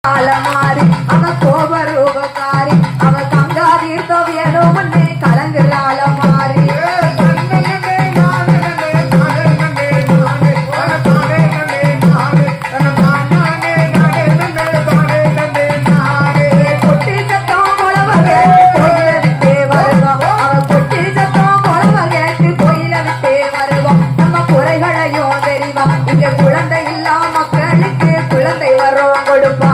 மாறி அவ கோபரூபக்காரி அவ கங்காதீர்த்தவியனோ முன்னே கலங்குறாள மாறி கொட்டி சத்தம் குழவ கேட்டு கோயில விட்டே வருவோம் அவ கொட்டி சத்தம் குழவ கேட்டு கோயில விட்டே வருவோம் நம்ம குறைகளையும் தெரிவா இங்க குழந்தை இல்லா மக்களுக்கு குழந்தை வரோம் கொடுப்பா